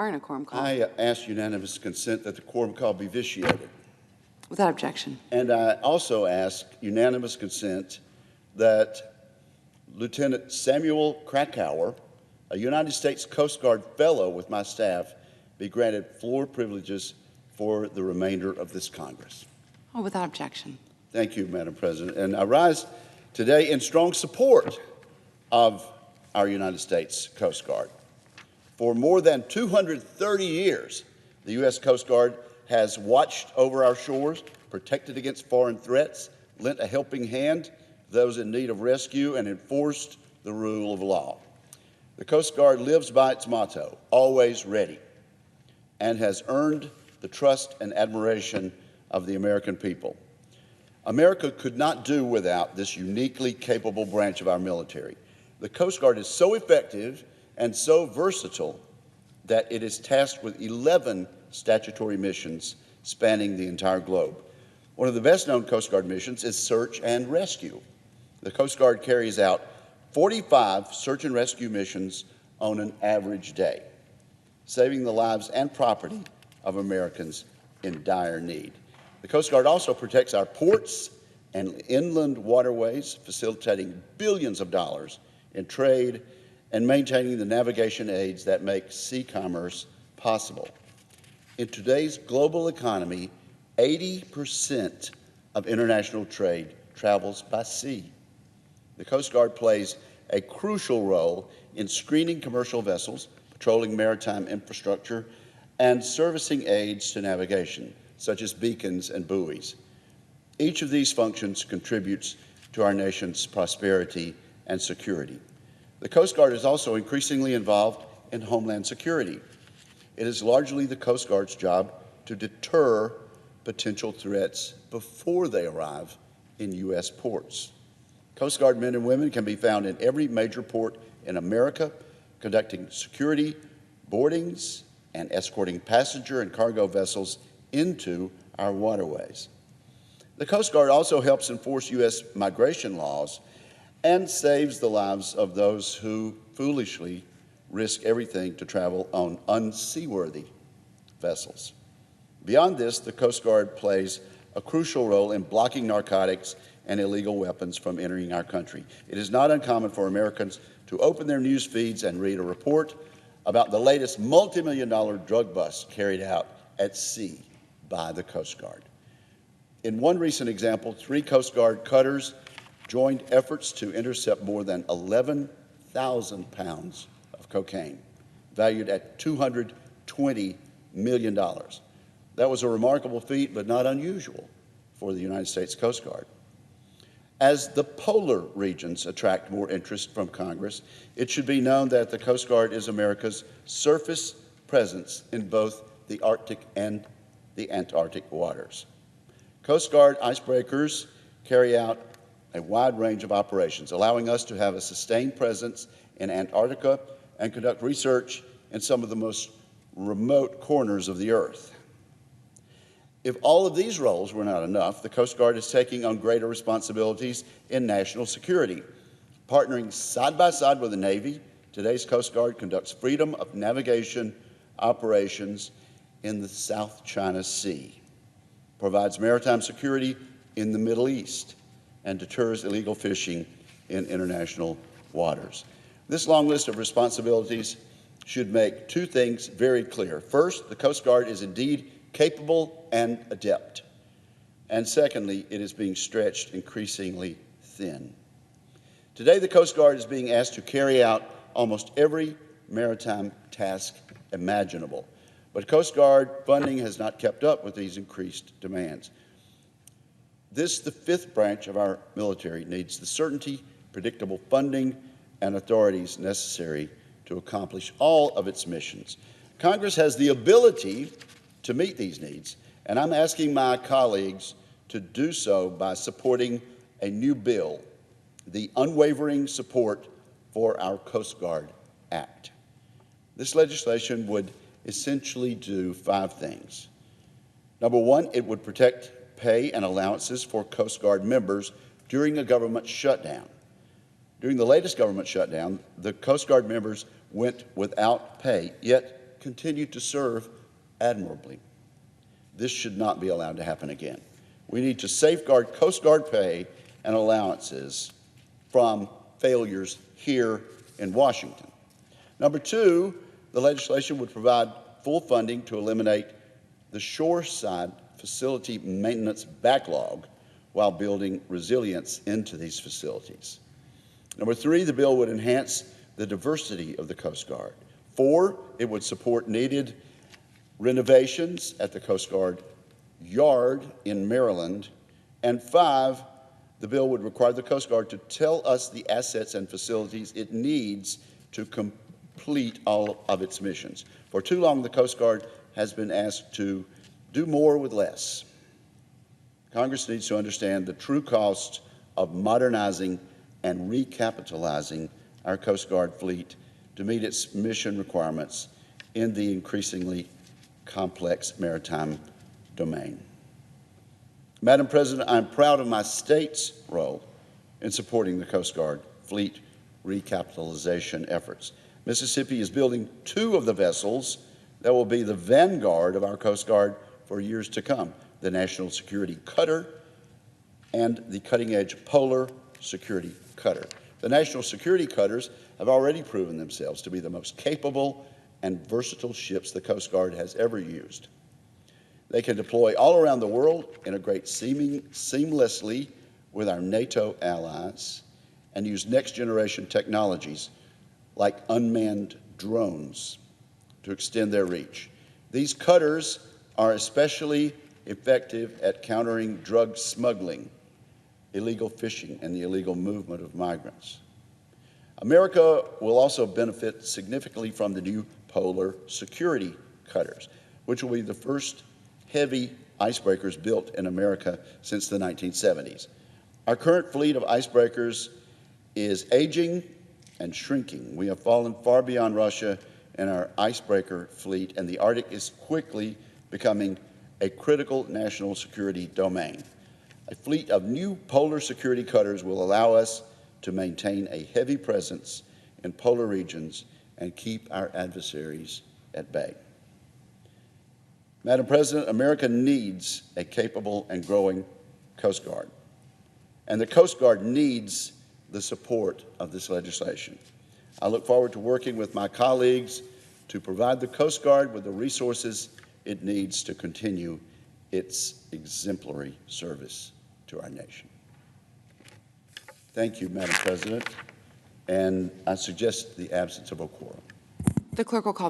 In a quorum call. I ask unanimous consent that the quorum call be vitiated. Without objection. And I also ask unanimous consent that Lieutenant Samuel Krakauer, a United States Coast Guard fellow with my staff, be granted floor privileges for the remainder of this Congress. Oh, without objection. Thank you, Madam President. And I rise today in strong support of our United States Coast Guard. For more than 230 years, the U.S. Coast Guard has watched over our shores, protected against foreign threats, lent a helping hand to those in need of rescue, and enforced the rule of law. The Coast Guard lives by its motto, always ready, and has earned the trust and admiration of the American people. America could not do without this uniquely capable branch of our military. The Coast Guard is so effective and so versatile that it is tasked with 11 statutory missions spanning the entire globe. One of the best-known Coast Guard missions is search and rescue. The Coast Guard carries out 45 search and rescue missions on an average day, saving the lives and property of Americans in dire need. The Coast Guard also protects our ports and inland waterways, facilitating billions of dollars in trade and maintaining the navigation aids that make sea commerce possible. In today's global economy, 80% of international trade travels by sea. The Coast Guard plays a crucial role in screening commercial vessels, patrolling maritime infrastructure, and servicing aids to navigation, such as beacons and buoys. Each of these functions contributes to our nation's prosperity and security. The Coast Guard is also increasingly involved in homeland security. It is largely the Coast Guard's job to deter potential threats before they arrive in U.S. ports. Coast Guard men and women can be found in every major port in America, conducting security, boardings, and escorting passenger and cargo vessels into our waterways. The Coast Guard also helps enforce U.S. migration laws and saves the lives of those who foolishly risk everything to travel on unseaworthy vessels. Beyond this, the Coast Guard plays a crucial role in blocking narcotics and illegal weapons from entering our country. It is not uncommon for Americans to open their news feeds and read a report about the latest multi-million-dollar drug bust carried out at sea by the Coast Guard. In one recent example, 3 Coast Guard cutters joined efforts to intercept more than 11,000 pounds of cocaine, valued at $220 million. That was a remarkable feat, but not unusual for the United States Coast Guard. As the polar regions attract more interest from Congress, it should be known that the Coast Guard is America's surface presence in both the Arctic and the Antarctic waters. Coast Guard icebreakers carry out a wide range of operations, allowing us to have a sustained presence in Antarctica and conduct research in some of the most remote corners of the Earth. If all of these roles were not enough, the Coast Guard is taking on greater responsibilities in national security. Partnering side by side with the Navy, today's Coast Guard conducts freedom of navigation operations in the South China Sea, provides maritime security in the Middle East, and deters illegal fishing in international waters. This long list of responsibilities should make 2 things very clear. First, the Coast Guard is indeed capable and adept. And secondly, it is being stretched increasingly thin. Today, the Coast Guard is being asked to carry out almost every maritime task imaginable. But Coast Guard funding has not kept up with these increased demands. This, the 5th branch of our military, needs the certainty, predictable funding, and authorities necessary to accomplish all of its missions. Congress has the ability to meet these needs, and I'm asking my colleagues to do so by supporting a new bill, the Unwavering Support for Our Coast Guard Act. This legislation would essentially do 5 things. Number 1, it would protect pay and allowances for Coast Guard members during a government shutdown. During the latest government shutdown, the Coast Guard members went without pay, yet continue to serve admirably. This should not be allowed to happen again. We need to safeguard Coast Guard pay and allowances from failures here in Washington. Number two, the legislation would provide full funding to eliminate the shoreside facility maintenance backlog while building resilience into these facilities. Number three, the bill would enhance the diversity of the Coast Guard. Four, it would support needed renovations at the Coast Guard Yard in Maryland. And five, the bill would require the Coast Guard to tell us the assets and facilities it needs to complete all of its missions. For too long, the Coast Guard has been asked to do more with less. Congress needs to understand the true cost of modernizing and recapitalizing our Coast Guard fleet to meet its mission requirements in the increasingly complex maritime domain. Madam President, I'm proud of my state's role in supporting the Coast Guard fleet recapitalization efforts. Mississippi is building two of the vessels that will be the vanguard of our Coast Guard for years to come, the National Security Cutter and the cutting-edge Polar Security Cutter. The National Security Cutters have already proven themselves to be the most capable and versatile ships the Coast Guard has ever used. They can deploy all around the world, integrate seamlessly with our NATO allies, and use next-generation technologies like unmanned drones to extend their reach. These cutters are especially effective at countering drug smuggling, illegal fishing, and the illegal movement of migrants. America will also benefit significantly from the new Polar Security Cutters, which will be the first heavy icebreakers built in America since the 1970s. Our current fleet of icebreakers is aging and shrinking. We have fallen far beyond Russia in our icebreaker fleet, and the Arctic is quickly becoming a critical national security domain. A fleet of new Polar Security Cutters will allow us to maintain a heavy presence in polar regions and keep our adversaries at bay. Madam President, America needs a capable and growing Coast Guard, and the Coast Guard needs the support of this legislation. I look forward to working with my colleagues to provide the Coast Guard with the resources it needs to continue its exemplary service to our nation. Thank you, Madam President, and I suggest the absence of a quorum. The clerk will call